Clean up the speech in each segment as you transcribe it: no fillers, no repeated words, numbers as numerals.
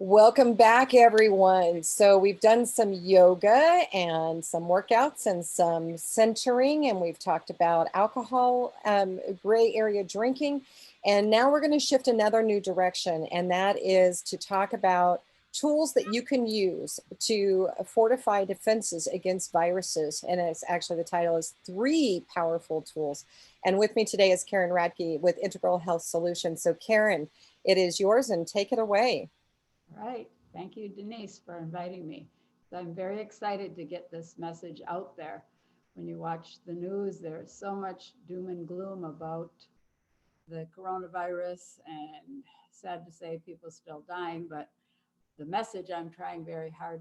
Welcome back, everyone. So we've done some yoga and some workouts and some centering, and we've talked about alcohol, gray area drinking. And now we're going to shift another new direction, and that is to talk about tools that you can use to fortify defenses against viruses. And it's actually, the title is 3 Powerful Tools. And with me today is Karen Radke with Integral Health Solutions. So Karen, it is yours, and take it away. All right. Thank you, Denise, for inviting me. I'm very excited to get this message out there. When you watch the news, there's so much doom and gloom about the coronavirus, and sad to say people still dying, but the message I'm trying very hard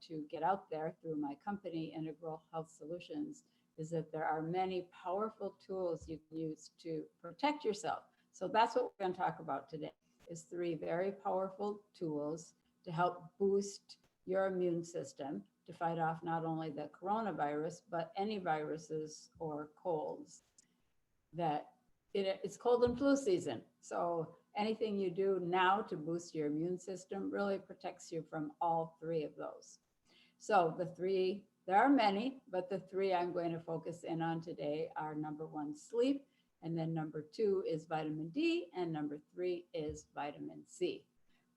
to get out there through my company, Integral Health Solutions, is that there are many powerful tools you can use to protect yourself. So that's what we're going to talk about today, is 3 very powerful tools to help boost your immune system to fight off not only the coronavirus, but any viruses or colds. That it's cold and flu season. So anything you do now to boost your immune system really protects you from all 3 of those. So the 3, there are many, but the 3 I'm going to focus in on today are: number 1, sleep, and then number 2 is vitamin D, and number 3 is vitamin C.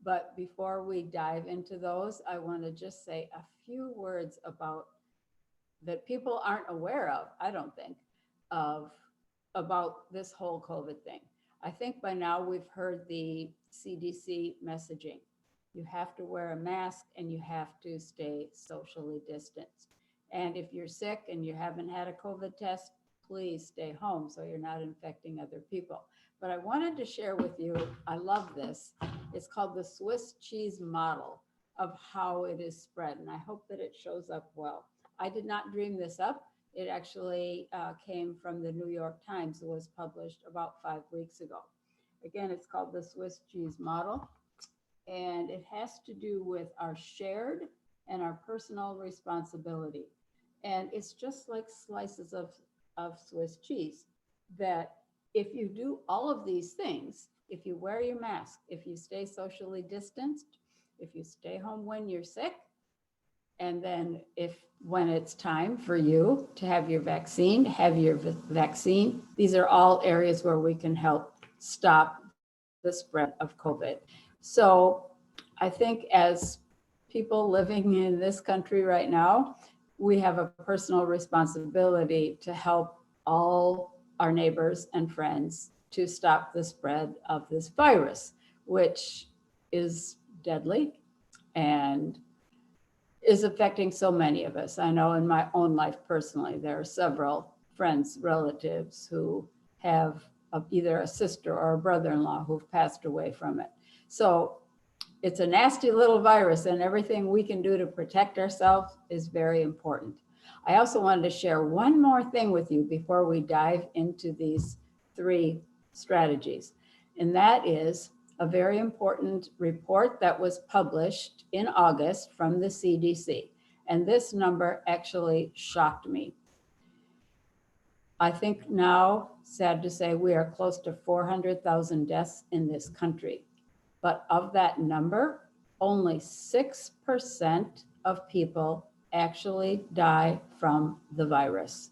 But before we dive into those, I want to just say a few words about that people aren't aware of, I don't think, about this whole COVID thing. I think by now we've heard the CDC messaging. You have to wear a mask and you have to stay socially distanced. And if you're sick and you haven't had a COVID test, please stay home so you're not infecting other people. But I wanted to share with you, I love this. It's called the Swiss cheese model of how it is spread. And I hope that it shows up well. I did not dream this up. It actually came from the New York Times. It was published about 5 weeks ago. Again, it's called the Swiss cheese model. And it has to do with our shared and our personal responsibility. And it's just like slices of Swiss cheese, that if you do all of these things, if you wear your mask, if you stay socially distanced, if you stay home when you're sick, and then when it's time for you to have your vaccine, these are all areas where we can help stop the spread of COVID. So I think as people living in this country right now, we have a personal responsibility to help all our neighbors and friends to stop the spread of this virus, which is deadly and is affecting so many of us. I know in my own life personally, there are several friends, relatives who have either a sister or a brother-in-law who've passed away from it. So it's a nasty little virus, and everything we can do to protect ourselves is very important. I also wanted to share one more thing with you before we dive into these 3 strategies, and that is a very important report that was published in August from the CDC. And this number actually shocked me. I think now, sad to say, we are close to 400,000 deaths in this country. But of that number, only 6% of people actually die from the virus.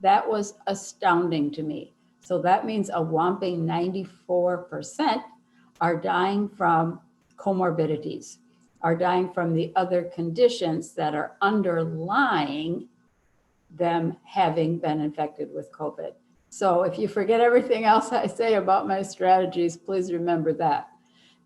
That was astounding to me. So that means a whopping 94% are dying from comorbidities, are dying from the other conditions that are underlying them having been infected with COVID. So if you forget everything else I say about my strategies, please remember that.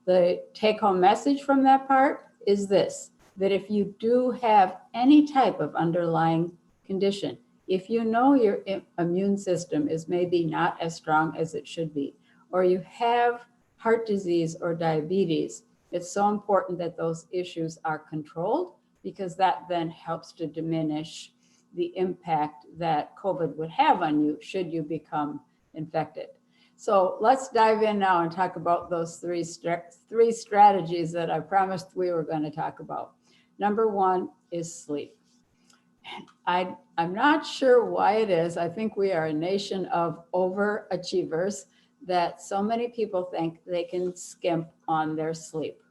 The take-home message from that part is this, that if you do have any type of underlying condition, if you know your immune system is maybe not as strong as it should be, or you have heart disease or diabetes, it's so important that those issues are controlled, because that then helps to diminish the impact that COVID would have on you should you become infected. So let's dive in now and talk about those 3 strategies that I promised we were going to talk about. Number 1 is sleep. I'm not sure why it is. I think we are a nation of overachievers, that so many people think they can skimp on their sleep.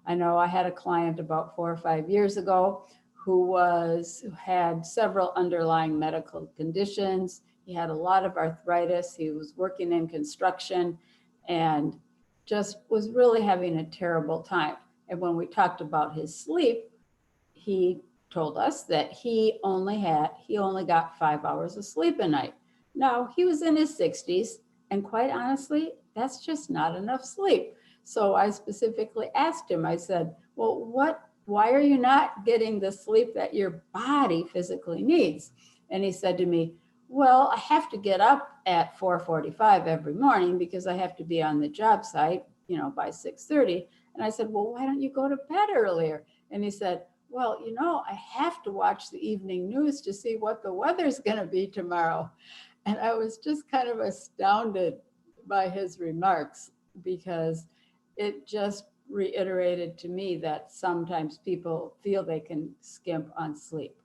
I know I had a client about 4 or 5 years ago who had several underlying medical conditions. He had a lot of arthritis. He was working in construction and just was really having a terrible time. And when we talked about his sleep, he told us that he only got 5 hours of sleep a night. Now, he was in his 60s, and quite honestly, that's just not enough sleep. So I specifically asked him, I said, well, why are you not getting the sleep that your body physically needs? And he said to me, well, I have to get up at 4:45 every morning because I have to be on the job site, by 6:30. And I said, well, why don't you go to bed earlier? And he said, well, I have to watch the evening news to see what the weather's going to be tomorrow. And I was just kind of astounded by his remarks because it just reiterated to me that sometimes people feel they can skimp on sleep.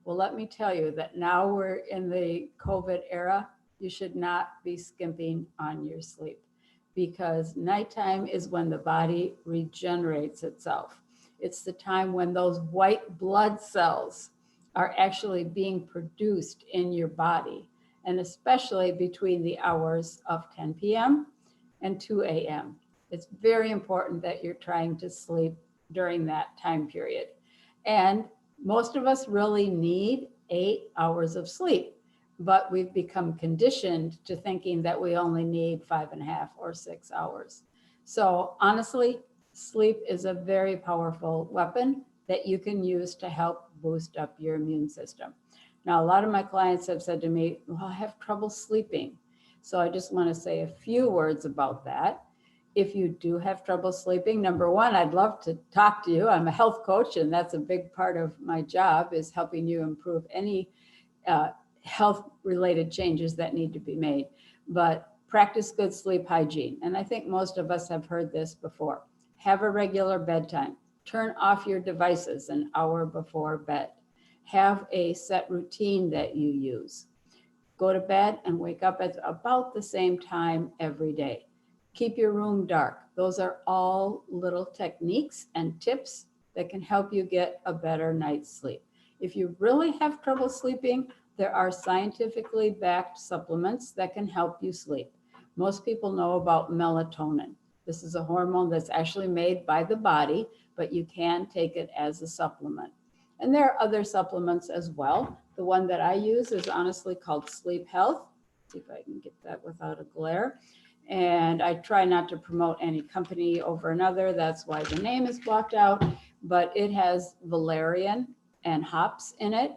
Well, let me tell you that now we're in the COVID era. You should not be skimping on your sleep because nighttime is when the body regenerates itself. It's the time when those white blood cells are actually being produced in your body, and especially between the hours of 10 p.m. and 2 a.m. It's very important that you're trying to sleep during that time period. And most of us really need 8 hours of sleep, but we've become conditioned to thinking that we only need 5.5 or 6 hours. So honestly, sleep is a very powerful weapon that you can use to help boost up your immune system. Now, a lot of my clients have said to me, well, I have trouble sleeping. So I just want to say a few words about that. If you do have trouble sleeping, number one, I'd love to talk to you. I'm a health coach, and that's a big part of my job is helping you improve any health-related changes that need to be made. But practice good sleep hygiene. And I think most of us have heard this before. Have a regular bedtime. Turn off your devices an hour before bed. Have a set routine that you use. Go to bed and wake up at about the same time every day. Keep your room dark. Those are all little techniques and tips that can help you get a better night's sleep. If you really have trouble sleeping, there are scientifically backed supplements that can help you sleep. Most people know about melatonin. This is a hormone that's actually made by the body, but you can take it as a supplement. And there are other supplements as well. The one that I use is honestly called Sleep Health. See if I can get that without a glare. And I try not to promote any company over another. That's why the name is blocked out. But it has valerian and hops in it.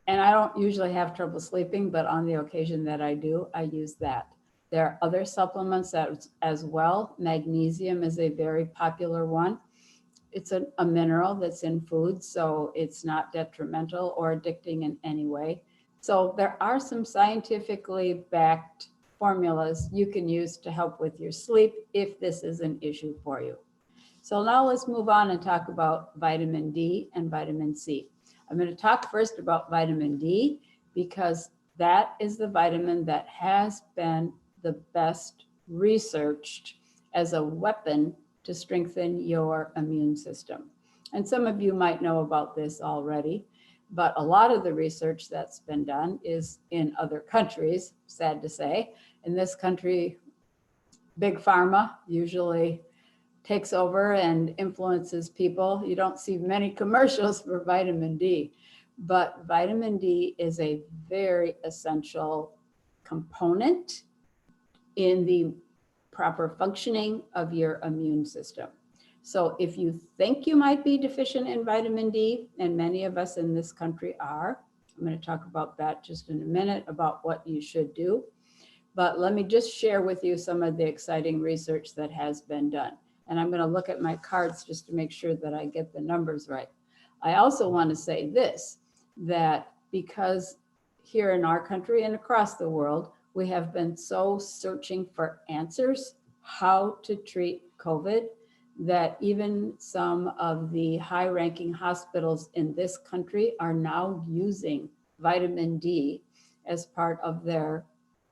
And I don't usually have trouble sleeping, but on the occasion that I do, I use that. There are other supplements that as well. Magnesium is a very popular one. It's a mineral that's in food, so it's not detrimental or addicting in any way. So there are some scientifically backed formulas you can use to help with your sleep if this is an issue for you. So now let's move on and talk about vitamin D and vitamin C. I'm going to talk first about vitamin D because that is the vitamin that has been the best researched as a weapon to strengthen your immune system. And some of you might know about this already, but a lot of the research that's been done is in other countries, sad to say. In this country, big pharma usually takes over and influences people. You don't see many commercials for vitamin D, but vitamin D is a very essential component in the proper functioning of your immune system. So if you think you might be deficient in vitamin D, and many of us in this country are, I'm going to talk about that just in a minute about what you should do. But let me just share with you some of the exciting research that has been done. And I'm going to look at my cards just to make sure that I get the numbers right. I also want to say this, that because here in our country and across the world, we have been so searching for answers, how to treat COVID, that even some of the high-ranking hospitals in this country are now using vitamin D as part of their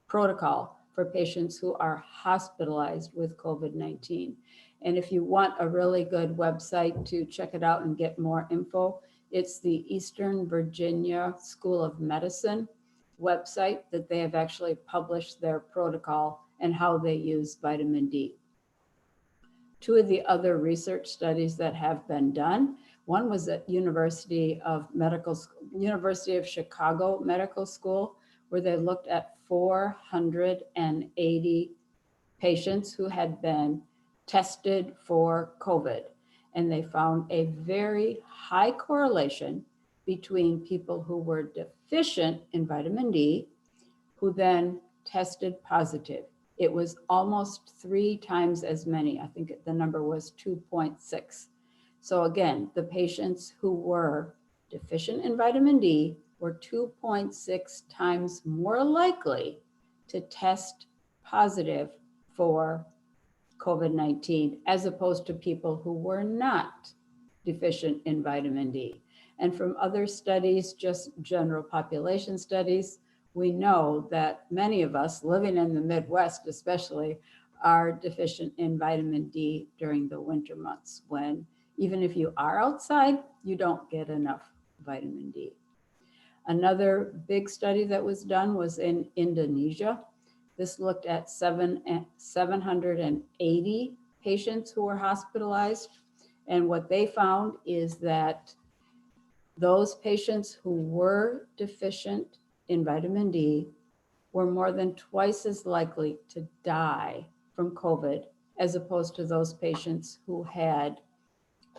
protocol for patients who are hospitalized with COVID-19. And if you want a really good website to check it out and get more info, it's the Eastern Virginia School of Medicine website that they have actually published their protocol and how they use vitamin D. Two of the other research studies that have been done, one was at University of Chicago Medical School, where they looked at 480 patients who had been tested for COVID. And they found a very high correlation between people who were deficient in vitamin D, who then tested positive. It was almost 3 times as many. I think the number was 2.6. So again, the patients who were deficient in vitamin D were 2.6 times more likely to test positive for COVID-19, as opposed to people who were not deficient in vitamin D. And from other studies, just general population studies, we know that many of us living in the Midwest especially are deficient in vitamin D during the winter months, when even if you are outside, you don't get enough vitamin D. Another big study that was done was in Indonesia. This looked at 780 patients who were hospitalized. And what they found is that those patients who were deficient in vitamin D were more than twice as likely to die from COVID as opposed to those patients who had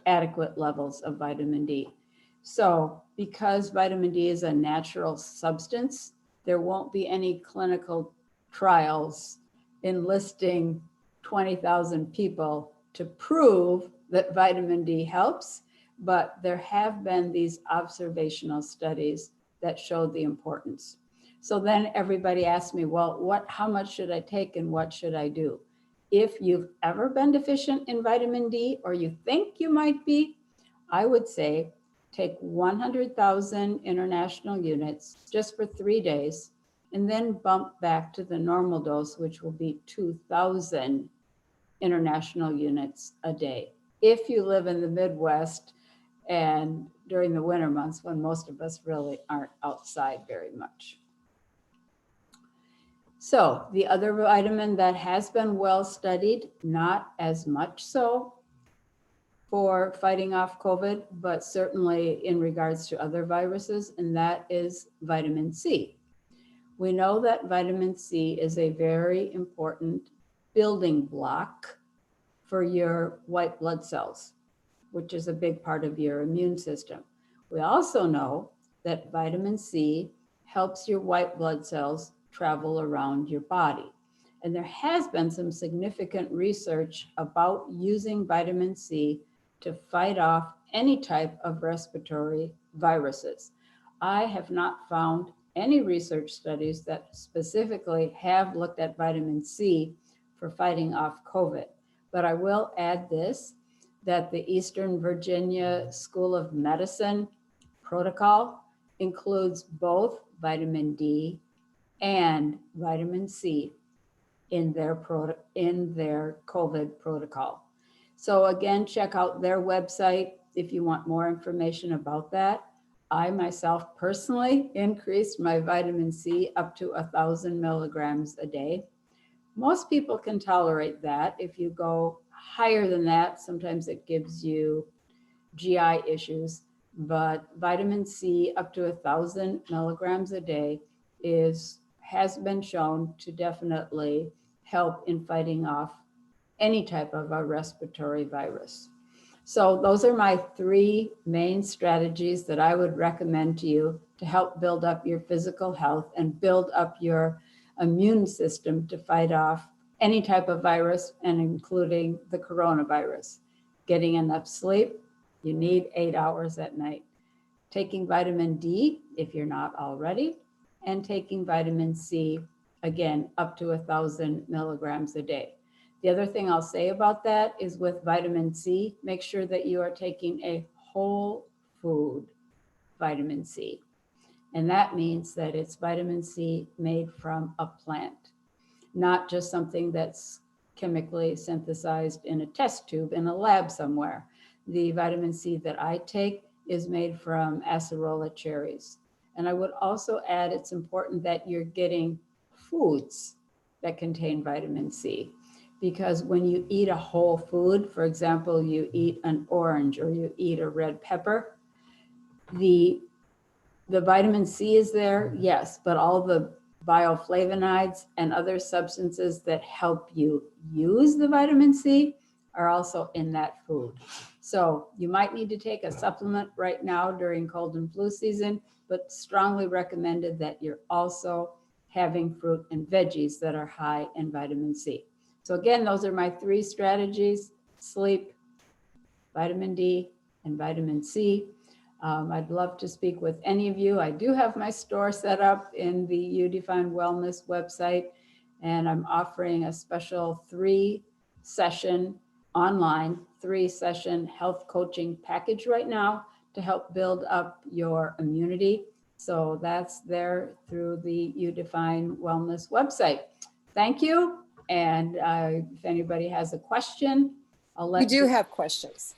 adequate levels of vitamin D. So because vitamin D is a natural substance, there won't be any clinical trials enlisting 20,000 people to prove that vitamin D helps, but there have been these observational studies that showed the importance. So then everybody asked me, well, how much should I take and what should I do? If you've ever been deficient in vitamin D or you think you might be, I would say take 100,000 international units just for 3 days and then bump back to the normal dose, which will be 2,000 international units a day. If you live in the Midwest and during the winter months when most of us really aren't outside very much. So the other vitamin that has been well studied, not as much so for fighting off COVID, but certainly in regards to other viruses, and that is vitamin C. We know that vitamin C is a very important building block for your white blood cells, which is a big part of your immune system. We also know that vitamin C helps your white blood cells travel around your body. And there has been some significant research about using vitamin C to fight off any type of respiratory viruses. I have not found any research studies that specifically have looked at vitamin C for fighting off COVID. But I will add this, that the Eastern Virginia School of Medicine protocol includes both vitamin D and vitamin C in their COVID protocol. So again, check out their website if you want more information about that. I myself personally increased my vitamin C up to 1,000 milligrams a day. Most people can tolerate that. If you go higher than that, sometimes it gives you GI issues, but vitamin C up to 1,000 milligrams a day has been shown to definitely help in fighting off any type of a respiratory virus. So those are my 3 main strategies that I would recommend to you to help build up your physical health and build up your immune system to fight off any type of virus, and including the coronavirus. Getting enough sleep, you need 8 hours at night. Taking vitamin D, if you're not already, and taking vitamin C, again, up to 1,000 milligrams a day. The other thing I'll say about that is with vitamin C, make sure that you are taking a whole food vitamin C. And that means that it's vitamin C made from a plant. not just something that's chemically synthesized in a test tube in a lab somewhere. The vitamin C that I take is made from acerola cherries. And I would also add it's important that you're getting foods that contain vitamin C. Because when you eat a whole food, for example, you eat an orange or you eat a red pepper, the vitamin C is there, yes, but all the bioflavonoids and other substances that help you use the vitamin C are also in that food. So you might need to take a supplement right now during cold and flu season, but strongly recommended that you're also having fruit and veggies that are high in vitamin C. So again, those are my 3 strategies: sleep, vitamin D, and vitamin C. I'd love to speak with any of you. I do have my store set up in the You Define Wellness website, and I'm offering a special 3-session online, 3-session health coaching package right now to help build up your immunity. So that's there through the You Define Wellness website. Thank you. And if anybody has a question, I'll let We do have questions.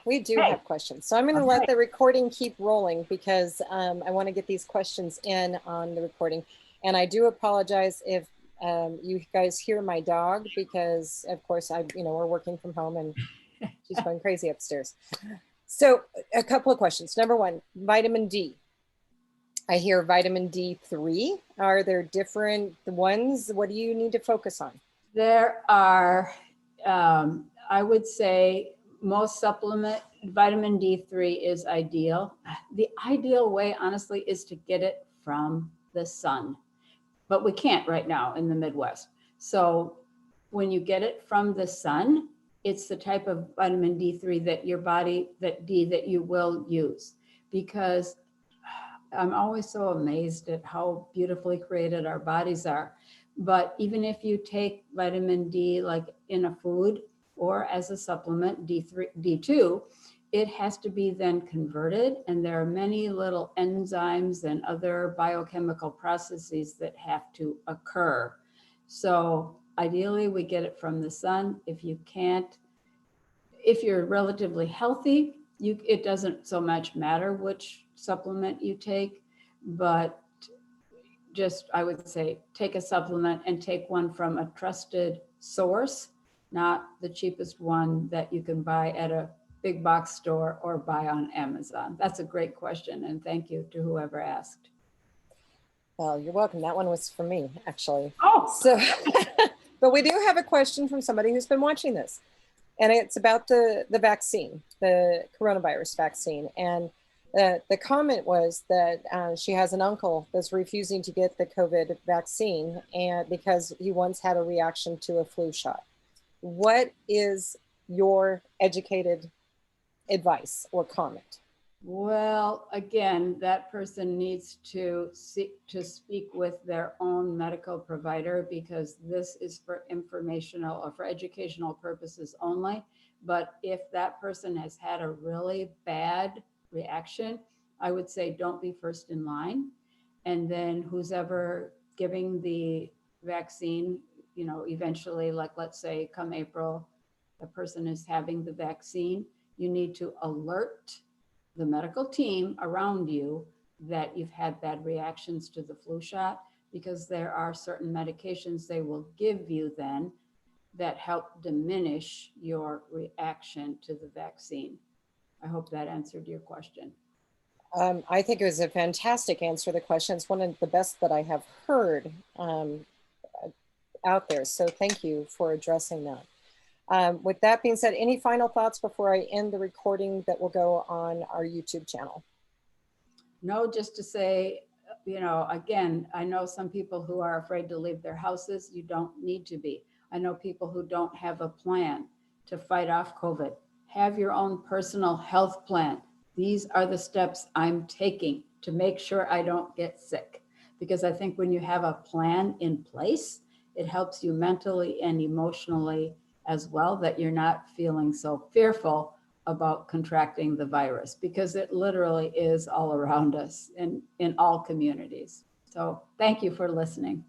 We do have questions. So I'm going to let the recording keep rolling because I want to get these questions in on the recording. And I do apologize if you guys hear my dog because, of course, we're working from home and she's going crazy upstairs. So a couple of questions. Number 1, vitamin D. I hear vitamin D3. Are there different ones? What do you need to focus on? There are, I would say, most supplement, vitamin D3 is ideal. The ideal way, honestly, is to get it from the sun, but we can't right now in the Midwest. So when you get it from the sun, it's the type of vitamin D3 that your body, that you will use, because I'm always so amazed at how beautifully created our bodies are. But even if you take vitamin D like in a food or as a supplement, D3, D2, it has to be then converted. And there are many little enzymes and other biochemical processes that have to occur. So ideally we get it from the sun. If you can't, if you're relatively healthy, it doesn't so much matter which supplement you take, but just, I would say, take a supplement and take one from a trusted source, not the cheapest one that you can buy at a big box store or buy on Amazon. That's a great question. And thank you to whoever asked. Well, you're welcome. That one was for me, actually. Oh, so, but we do have a question from somebody who's been watching this. And it's about the vaccine, the coronavirus vaccine. And the comment was that she has an uncle that's refusing to get the COVID vaccine and because he once had a reaction to a flu shot. What is your educated advice or comment? Well, again, that person needs to speak with their own medical provider, because this is for informational or for educational purposes only. But if that person has had a really bad reaction, I would say don't be first in line. And then who's ever giving the vaccine, eventually, like let's say come April, the person is having the vaccine, you need to alert the medical team around you that you've had bad reactions to the flu shot, because there are certain medications they will give you then that help diminish your reaction to the vaccine. I hope that answered your question. I think it was a fantastic answer to the question. It's one of the best that I have heard out there. So thank you for addressing that. With that being said, any final thoughts before I end the recording that will go on our YouTube channel? No, just to say, again, I know some people who are afraid to leave their houses. You don't need to be. I know people who don't have a plan to fight off COVID. Have your own personal health plan. These are the steps I'm taking to make sure I don't get sick. Because I think when you have a plan in place, it helps you mentally and emotionally as well, that you're not feeling so fearful about contracting the virus, because it literally is all around us in all communities. So thank you for listening.